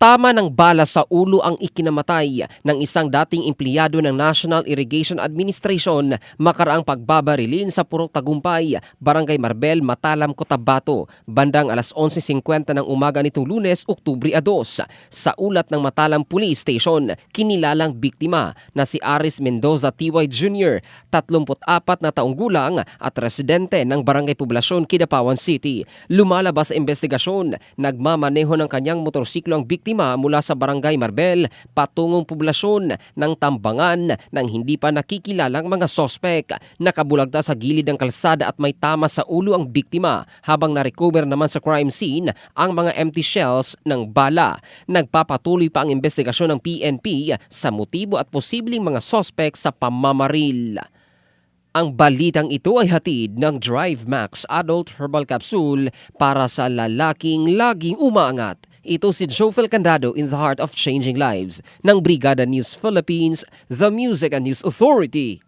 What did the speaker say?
Tama ng bala sa ulo ang ikinamatay ng isang dating empleyado ng National Irrigation Administration makaraang pagbabarilin sa Purok Tagumpay, Barangay Marbel, Matalam, Cotabato, bandang alas 11:50 ng umaga nitong Lunes, Oktubre 2. Sa ulat ng Matalam Police Station, kinilalang biktima na si Aris Mendoza T.Y. Jr., 34 na taong gulang at residente ng Barangay Poblasyon, Kidapawan City. Lumalabas sa investigasyon, nagmamaneho ng kanyang motorsiklo ang biktima mula sa Barangay Marbel patungong poblasyon ng Tambangan nang hindi pa nakikilalang mga sospek. Nakabulagta sa gilid ng kalsada at may tama sa ulo ang biktima habang na-recover naman sa crime scene ang mga empty shells ng bala. Nagpapatuloy pa ang investigasyon ng PNP sa motibo at posibleng mga sospek sa pamamaril. Ang balitang ito ay hatid ng Drive Max Adult Herbal Capsule para sa lalaking laging umaangat. Ito si Jofel Candado in the heart of changing lives ng Brigada News Philippines, the Music and News Authority.